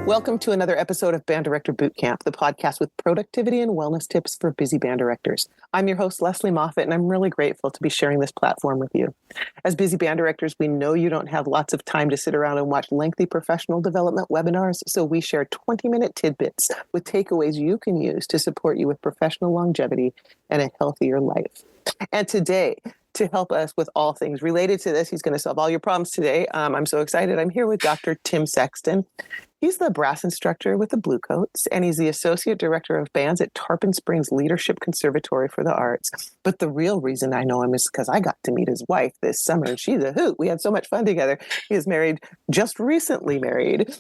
Welcome to another episode of Band Director Bootcamp, the podcast with productivity and wellness tips for busy band directors. I'm your host, Lesley Moffat, and I'm really grateful to be sharing this platform with you. As busy band directors, we know you don't have lots of time to sit around and watch lengthy professional development webinars, so we share 20-minute tidbits with takeaways you can use to support you with professional longevity and a healthier life. And today, to help us with all things related to this, he's going to solve all your problems today. I'm so excited. I'm here with Dr. Tim Sexton. He's the brass instructor with the Bluecoats, and he's the associate director of bands at Tarpon Springs Leadership Conservatory for the Arts. But the real reason I know him is because I got to meet his wife this summer, and she's a hoot. We had so much fun together. He is married, just recently married,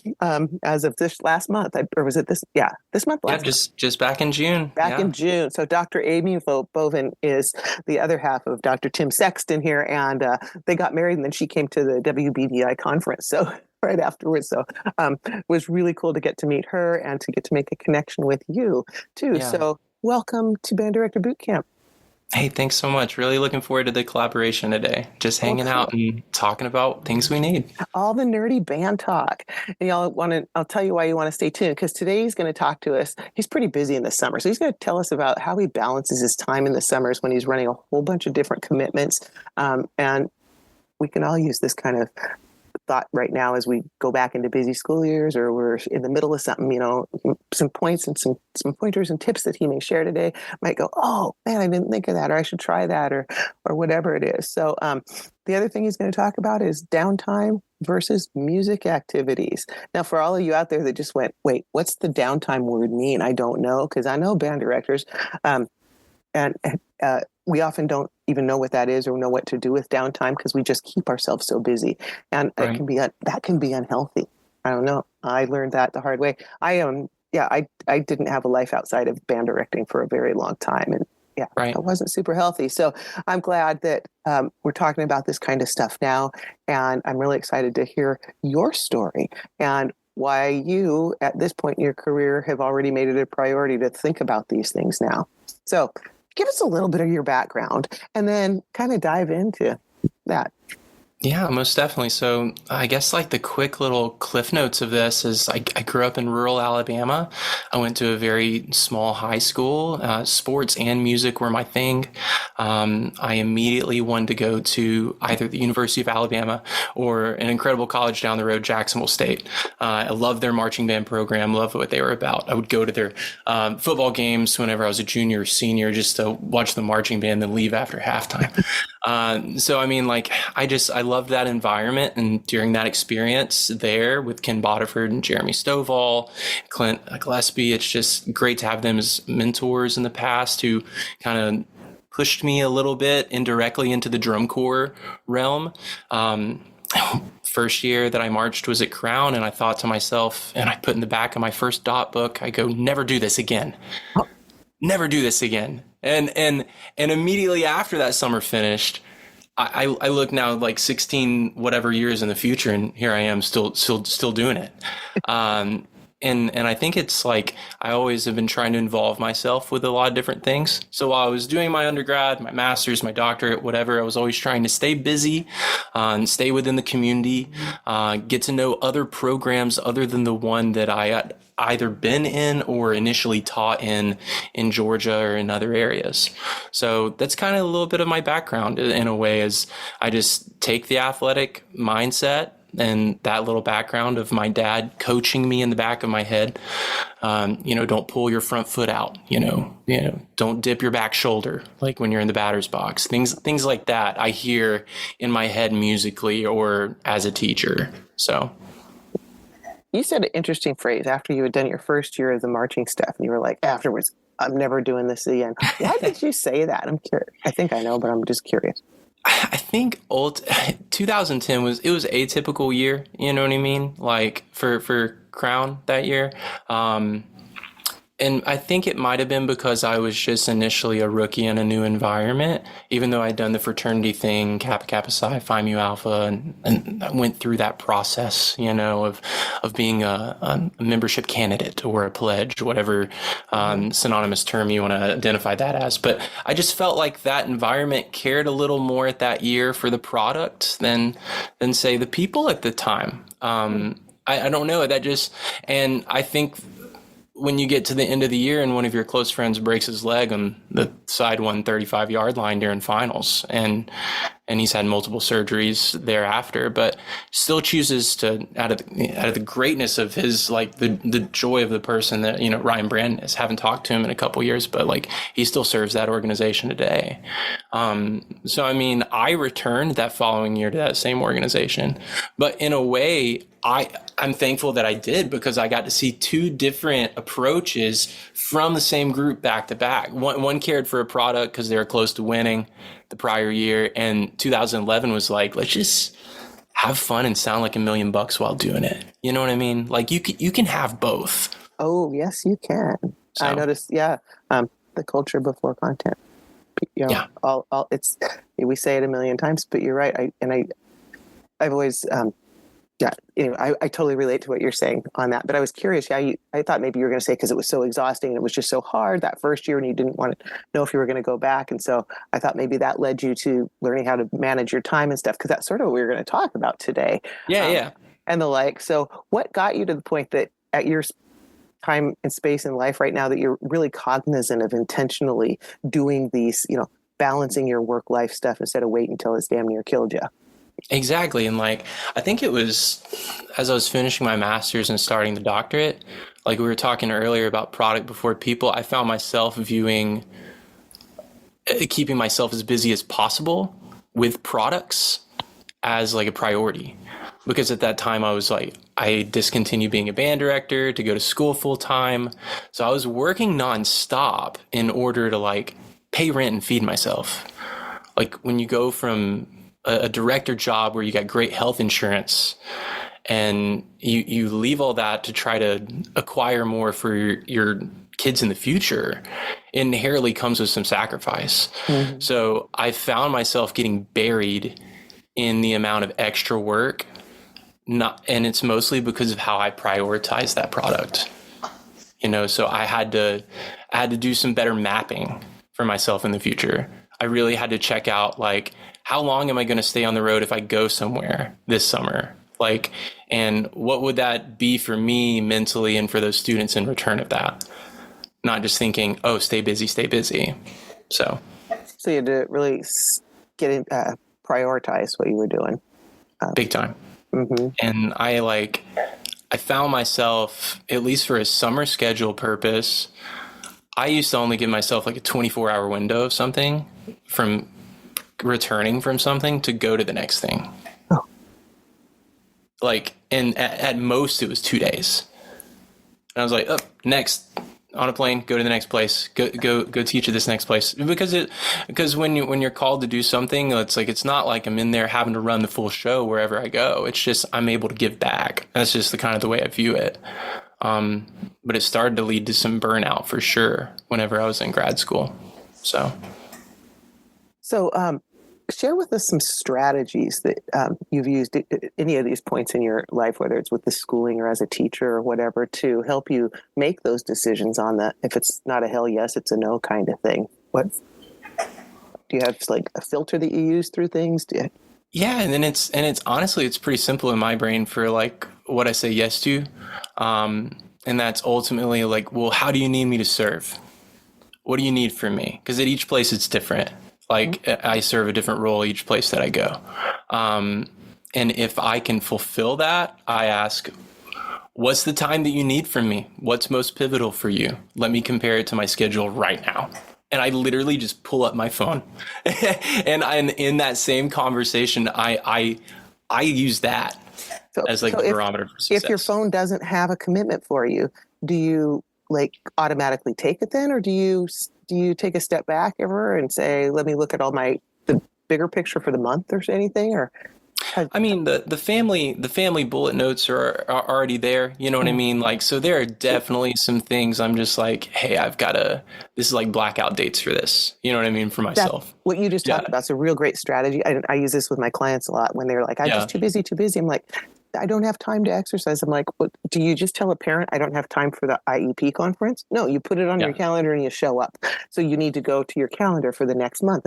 as of this last month. Or was it this? Yeah, this month. Yeah, just back in June. In June. So Dr. Amy Bovin is the other half of Dr. Tim Sexton here, and they got married, and then she came to the WBDI conference. So right afterwards. So it was really cool to get to meet her and to get to make a connection with you too. Yeah. So welcome to Band Director Bootcamp. Hey, thanks so much. Really looking forward to the collaboration today. Just hanging out and talking about things we need. All the nerdy band talk. And I'll tell you why you want to stay tuned, because today he's going to talk to us. He's pretty busy in the summer. So he's going to tell us about how he balances his time in the summers when he's running a whole bunch of different commitments. And we can all use this kind of thought right now as we go back into busy school years, or we're in the middle of something, some points and some pointers and tips that he may share today might go, oh man, I didn't think of that, or I should try that, or whatever it is. So the other thing he's going to talk about is downtime versus music activities. Now, for all of you out there that just went, wait, what's the downtime word mean? I don't know, because I know band directors, and we often don't even know what that is or know what to do with downtime because we just keep ourselves so busy, and right. That can be unhealthy. I don't know. I learned that the hard way. I didn't have a life outside of band directing for a very long time, and It wasn't super healthy. So I'm glad that we're talking about this kind of stuff now, and I'm really excited to hear your story and why you, at this point in your career, have already made it a priority to think about these things now. So give us a little bit of your background and then kind of dive into that. Yeah, most definitely. So I guess like the quick little cliff notes of this is I grew up in rural Alabama. I went to a very small high school. Sports and music were my thing. I immediately wanted to go to either the University of Alabama or an incredible college down the road, Jacksonville State. I loved their marching band program, loved what they were about. I would go to their football games whenever I was a junior or senior just to watch the marching band and leave after halftime. So, I mean, like, I loved that environment. And during that experience there with Ken Bodiford and Jeremy Stovall, Clint Gillespie, it's just great to have them as mentors in the past who kind of pushed me a little bit indirectly into the drum corps realm. First year that I marched was at Crown, and I thought to myself, and I put in the back of my first dot book, I go, never do this again. Never do this again. And immediately after that summer finished, I look now like 16 whatever years in the future, and here I am still doing it. And I think it's like I always have been trying to involve myself with a lot of different things. So while I was doing my undergrad, my master's, my doctorate, whatever, I was always trying to stay busy, stay within the community, get to know other programs other than the one that I had either been in or initially taught in Georgia or in other areas. So that's kind of a little bit of my background in a way, is I just take the athletic mindset and that little background of my dad coaching me in the back of my head. Don't pull your front foot out, don't dip your back shoulder, like when you're in the batter's box, things like that I hear in my head musically or as a teacher. So you said an interesting phrase after you had done your first year of the marching stuff, and you were like, afterwards, I'm never doing this again. Why did you say that? I'm curious. I think I know, but I'm just curious. I think 2010 was a typical year. You know what I mean? Like for Crown that year. And I think it might have been because I was just initially a rookie in a new environment, even though I'd done the fraternity thing, Kappa Kappa Psi, Phi Mu Alpha, and I went through that process, of being a membership candidate or a pledge, whatever synonymous term you want to identify that as. But I just felt like that environment cared a little more at that year for the product than say the people at the time. I don't know. And I think when you get to the end of the year and one of your close friends breaks his leg on the side 135-yard line during finals, and he's had multiple surgeries thereafter, but still chooses to, out of the greatness of his, like the joy of the person that, Ryan Brandon is. Haven't talked to him in a couple years, but like he still serves that organization today. So, I mean, I returned that following year to that same organization, but in a way, I'm thankful that I did, because I got to see two different approaches from the same group back to back. One cared for a product because they were close to winning the prior year, and 2011 was like, let's just have fun and sound like $1 million while doing it. You know what I mean? Like you can have both. Oh, yes, you can. So. I noticed, the culture before content. All it's, we say it a million times, but you're right. I've always, I totally relate to what you're saying on that. But I was curious. I thought maybe you were going to say because it was so exhausting and it was just so hard that first year, and you didn't want to know if you were going to go back. And so I thought maybe that led you to learning how to manage your time and stuff, because that's sort of what we were going to talk about today. Yeah. And the like. So what got you to the point that at your time and space in life right now that you're really cognizant of intentionally doing these, balancing your work-life stuff instead of waiting until it's damn near killed you? Exactly. And like, I think it was as I was finishing my master's and starting the doctorate, like we were talking earlier about product before people, I found myself keeping myself as busy as possible with products as like a priority. Because at that time I discontinued being a band director to go to school full time. So I was working nonstop in order to like pay rent and feed myself. Like when you go from a director job where you got great health insurance and you leave all that to try to acquire more for your kids in the future, it inherently comes with some sacrifice. Mm-hmm. So I found myself getting buried in the amount of extra work, and it's mostly because of how I prioritize that product. So I had to do some better mapping for myself in the future. I really had to check out, like, how long am I going to stay on the road if I go somewhere this summer? Like, and what would that be for me mentally and for those students in return of that? Not just thinking, oh, stay busy. So you had to really prioritize what you were doing. Big time. Mm-hmm. And I found myself, at least for a summer schedule purpose, I used to only give myself like a 24-hour window of something from returning from something to go to the next thing. Oh. Like, and at most it was 2 days. And I was like, next, on a plane, go to the next place, go teach at this next place. Because when you're called to do something, it's not like I'm in there having to run the full show wherever I go. It's just, I'm able to give back. That's just the kind of the way I view it. But it started to lead to some burnout for sure whenever I was in grad school. So share with us some strategies that you've used at any of these points in your life, whether it's with the schooling or as a teacher or whatever, to help you make those decisions on that. If it's not a hell yes, it's a no kind of thing. What do you have, like a filter that you use through things? Yeah, and then it's honestly, it's pretty simple in my brain for like what I say yes to, and that's ultimately like, well, how do you need me to serve? What do you need from me? Because at each place it's different. Like, mm-hmm. I serve a different role each place that I go. And if I can fulfill that, I ask, what's the time that you need from me? What's most pivotal for you? Let me compare it to my schedule right now. And I literally just pull up my phone. And in that same conversation, I use that as like a barometer for success. If your phone doesn't have a commitment for you, do you like automatically take it then? Or do you take a step back ever and say, let me look at the bigger picture for the month or anything? Or I mean, the family bullet notes are already there. You know what I mean? Like, so there are definitely some things I'm just like, hey, this is like blackout dates for this. You know what I mean? For myself. What you just talked about is a real great strategy. I use this with my clients a lot when they're like, I'm just too busy. I'm like, I don't have time to exercise. I'm like, what, do you just tell a parent I don't have time for the IEP conference? No, you put it on your calendar and you show up. So you need to go to your calendar for the next month.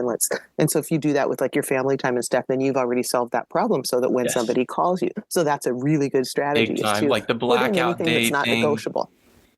And so if you do that with like your family time and stuff, then you've already solved that problem so that when somebody calls you. So that's a really good strategy, Big is time. to Like the put in blackout anything that's date not thing. negotiable.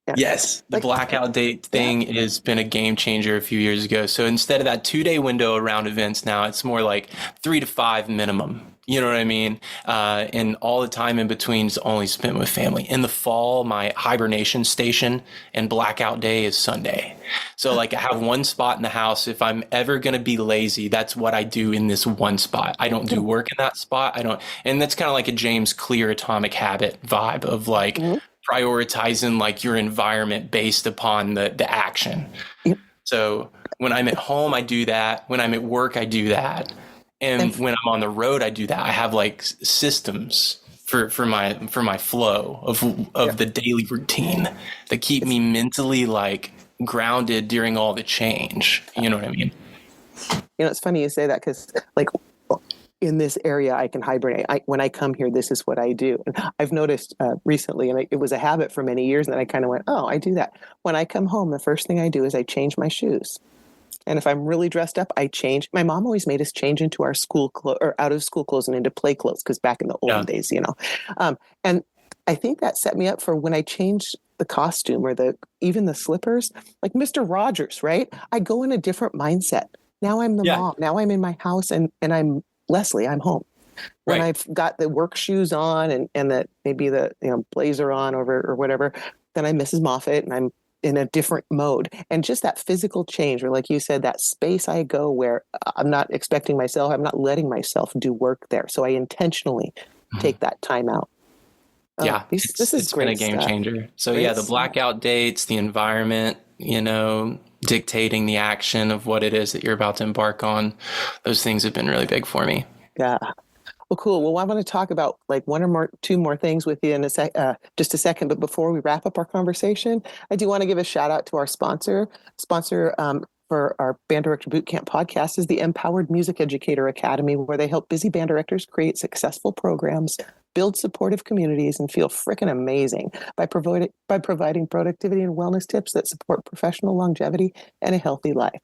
Yeah. Yes, the blackout date thing has been a game changer a few years ago. So instead of that 2-day window around events, now it's more like 3 to 5 minimum. You know what I mean? And all the time in between is only spent with family. In the fall, my hibernation station and blackout day is Sunday. So like I have one spot in the house. If I'm ever going to be lazy, that's what I do in this one spot. I don't do work in that spot. And that's kind of like a James Clear Atomic Habit vibe of like, prioritizing like your environment based upon the action. Yep. So when I'm at home, I do that. When I'm at work, I do that. And when I'm on the road, I do that. I have like systems for my flow of the daily routine that keep me mentally like grounded during all the change. You know what I mean? You know, it's funny you say that, because like in this area, I can hibernate. When I come here, this is what I do. And I've noticed recently, and it was a habit for many years, and then I kind of went, oh, I do that. When I come home, the first thing I do is I change my shoes. And if I'm really dressed up, I change. My mom always made us change into our school clothes, or out of school clothes and into play clothes, because back in the olden days, you know. And I think that set me up for when I changed the costume or even the slippers, like Mr. Rogers, right? I go in a different mindset. Now I'm the mom. Now I'm in my house, and I'm Lesley. I'm home. When I've got the work shoes on and that maybe the blazer on or whatever, then I'm Mrs. Moffat, and I'm in a different mode. And just that physical change, or like you said, that space I go where I'm not expecting myself, I'm not letting myself do work there. So I intentionally take that time out. This is been a game changer. So great the blackout dates, the environment, dictating the action of what it is that you're about to embark on. Those things have been really big for me. Yeah. Well, cool. Well, I want to talk about like two more things with you in just a second. But before we wrap up our conversation, I do want to give a shout out to our sponsor for our Band Director Bootcamp podcast is the Empowered Music Educator Academy, where they help busy band directors create successful programs, build supportive communities, and feel frickin' amazing by providing productivity and wellness tips that support professional longevity and a healthy life.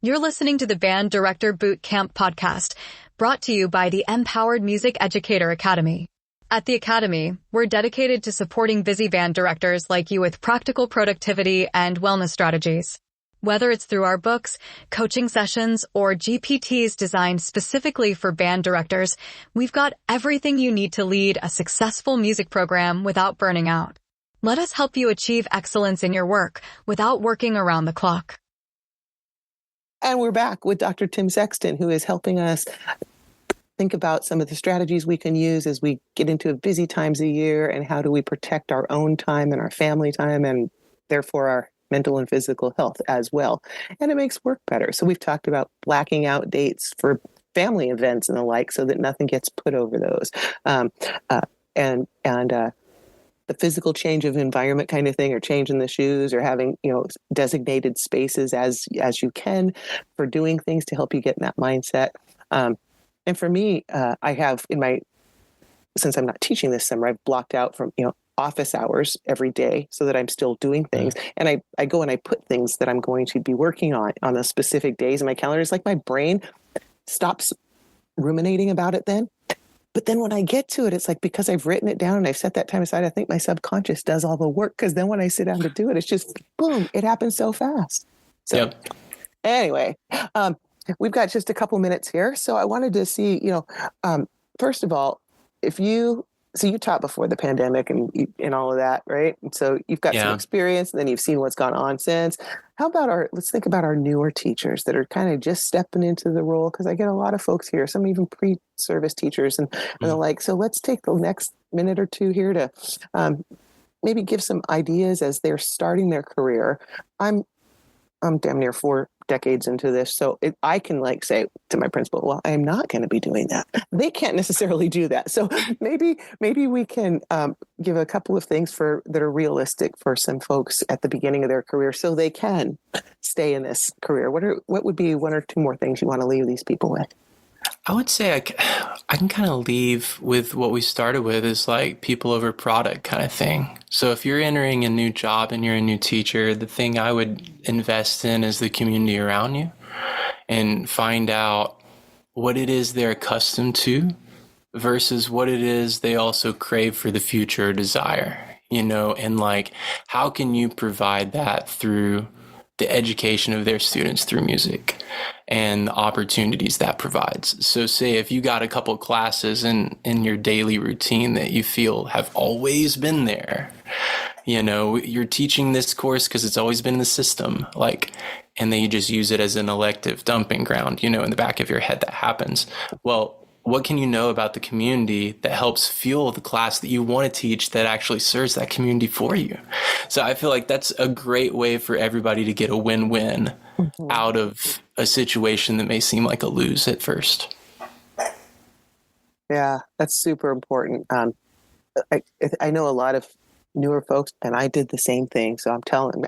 You're listening to the Band Director Bootcamp podcast, brought to you by the Empowered Music Educator Academy. At the Academy, we're dedicated to supporting busy band directors like you with practical productivity and wellness strategies. Whether it's through our books, coaching sessions, or GPTs designed specifically for band directors, we've got everything you need to lead a successful music program without burning out. Let us help you achieve excellence in your work without working around the clock. And we're back with Dr. Tim Sexton, who is helping us think about some of the strategies we can use as we get into busy times of year, and how do we protect our own time and our family time, and therefore our mental and physical health as well. And it makes work better. So we've talked about blacking out dates for family events and the like, so that nothing gets put over those. The physical change of environment kind of thing, or changing the shoes, or having, designated spaces as you can for doing things to help you get in that mindset. And for me, I have since I'm not teaching this summer, I've blocked out from, office hours every day so that I'm still doing things. And I go and I put things that I'm going to be working on the specific days in my calendar. It's like my brain stops ruminating about it then. But then when I get to it, it's like, because I've written it down and I've set that time aside, I think my subconscious does all the work, because then when I sit down to do it, it's just boom, it happens so fast. So anyway, we've got just a couple minutes here. So I wanted to see, first of all, you taught before the pandemic and all of that, right? And so you've got some experience, and then you've seen what's gone on since. How about let's think about our newer teachers that are kind of just stepping into the role, because I get a lot of folks here, some even pre-service teachers and the like. So let's take the next minute or two here to maybe give some ideas as they're starting their career. I'm damn near 4 decades into this. So I can say to my principal, well, I'm not going to be doing that. They can't necessarily do that. So maybe we can give a couple of things that are realistic for some folks at the beginning of their career, so they can stay in this career. What would be 1 or 2 more things you want to leave these people with? I would say I can kind of leave with what we started with, is like people over product kind of thing. So if you're entering a new job and you're a new teacher, the thing I would invest in is the community around you, and find out what it is they're accustomed to versus what it is they also crave for the future or desire, and like, how can you provide that through the education of their students through music and the opportunities that provides. So say if you got a couple classes in your daily routine that you feel have always been there, you're teaching this course because it's always been in the system, like, and then you just use it as an elective dumping ground, in the back of your head that happens. Well, what can you know about the community that helps fuel the class that you want to teach that actually serves that community for you? So I feel like that's a great way for everybody to get a win-win out of a situation that may seem like a lose at first. Yeah, that's super important. I know a lot of newer folks, and I did the same thing. So I'm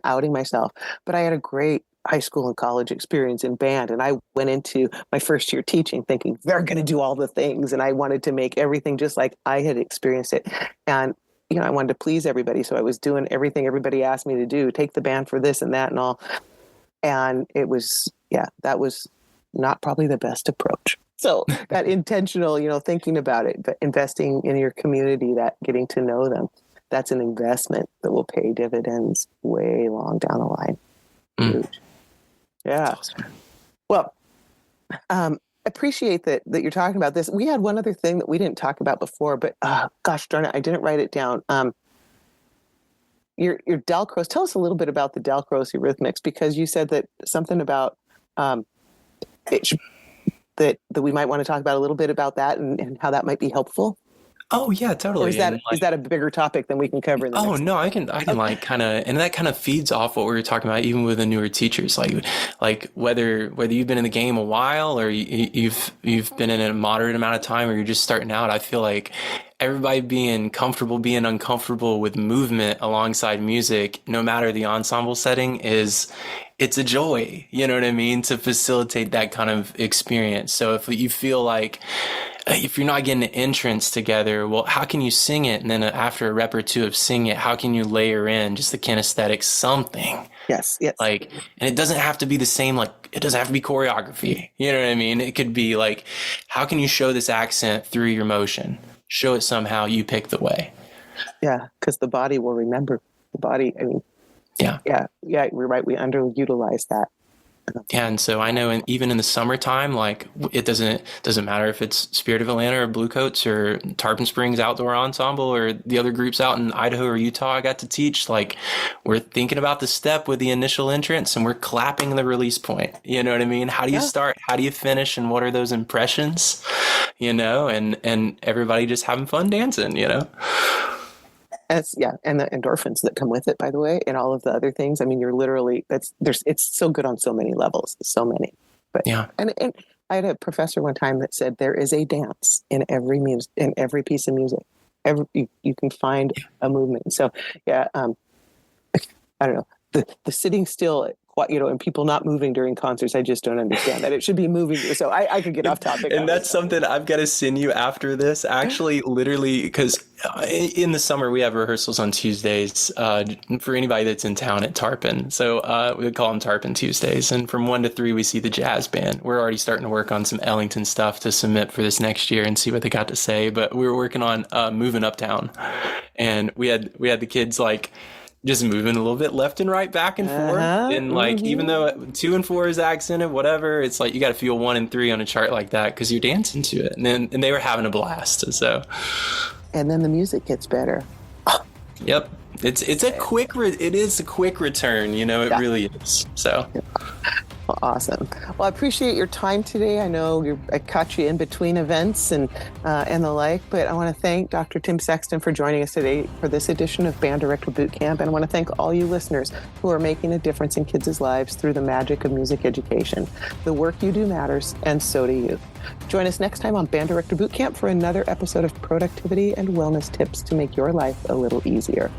outing myself, but I had a great high school and college experience in band. And I went into my first year teaching thinking they're going to do all the things. And I wanted to make everything just like I had experienced it. And, I wanted to please everybody. So I was doing everything everybody asked me to do, take the band for this and that and all. And it was, that was not probably the best approach. So that intentional, thinking about it, but investing in your community, that getting to know them, that's an investment that will pay dividends way long down the line. Huge. Yeah. Awesome. Well, appreciate that you're talking about this. We had one other thing that we didn't talk about before, but gosh darn it, I didn't write it down. Your Dalcroze. Tell us a little bit about the Dalcroze Eurythmics, because you said that something about that we might want to talk about a little bit about that and how that might be helpful. Oh yeah, totally. Or is that a bigger topic than we can cover in the next no, I can like kind of, and that kind of feeds off what we were talking about, even with the newer teachers, like whether you've been in the game a while or you've been in a moderate amount of time or you're just starting out. I feel like everybody being comfortable, being uncomfortable with movement alongside music, no matter the ensemble setting, it's a joy, you know what I mean, to facilitate that kind of experience. So if you feel like, if you're not getting an entrance together, well, how can you sing it? And then after a rep or two of singing it, how can you layer in just the kinesthetic something? Yes. Like, and it doesn't have to be the same, like, it doesn't have to be choreography. You know what I mean? It could be like, how can you show this accent through your motion? Show it somehow, you pick the way. Yeah, because the body will remember. The body, I mean, yeah, we're right. We underutilize that. Yeah, and so I know even in the summertime, like it doesn't matter if it's Spirit of Atlanta or Bluecoats or Tarpon Springs Outdoor Ensemble or the other groups out in Idaho or Utah I got to teach. Like, we're thinking about the step with the initial entrance and we're clapping the release point. You know what I mean? How do you start? How do you finish? And what are those impressions? And everybody just having fun dancing, And the endorphins that come with it, by the way, and all of the other things. I mean, you're literally, it's so good on so many levels, so many. But yeah, and I had a professor one time that said there is a dance in every piece of music. You can find a movement. So I don't know, the sitting still, and people not moving during concerts. I just don't understand that. It should be moving. So I could get off topic. And that's something I've got to send you after this, actually, literally, because in the summer we have rehearsals on Tuesdays for anybody that's in town at Tarpon. So we would call them Tarpon Tuesdays. And from 1 to 3, we see the jazz band. We're already starting to work on some Ellington stuff to submit for this next year and see what they got to say. But we were working on Moving Uptown. And we had the kids like just moving a little bit left and right, back and forth. And like, even though 2 and 4 is accented, whatever, it's like you got to feel 1 and 3 on a chart like that because you're dancing to it. And they were having a blast. So, and then the music gets better. Yep, it is a quick return. It really is. So. Well, awesome. Well, I appreciate your time today. I know I caught you in between events and the like, but I want to thank Dr. Tim Sexton for joining us today for this edition of Band Director Boot Camp. And I want to thank all you listeners who are making a difference in kids' lives through the magic of music education. The work you do matters, and so do you. Join us next time on Band Director Boot Camp for another episode of productivity and wellness tips to make your life a little easier.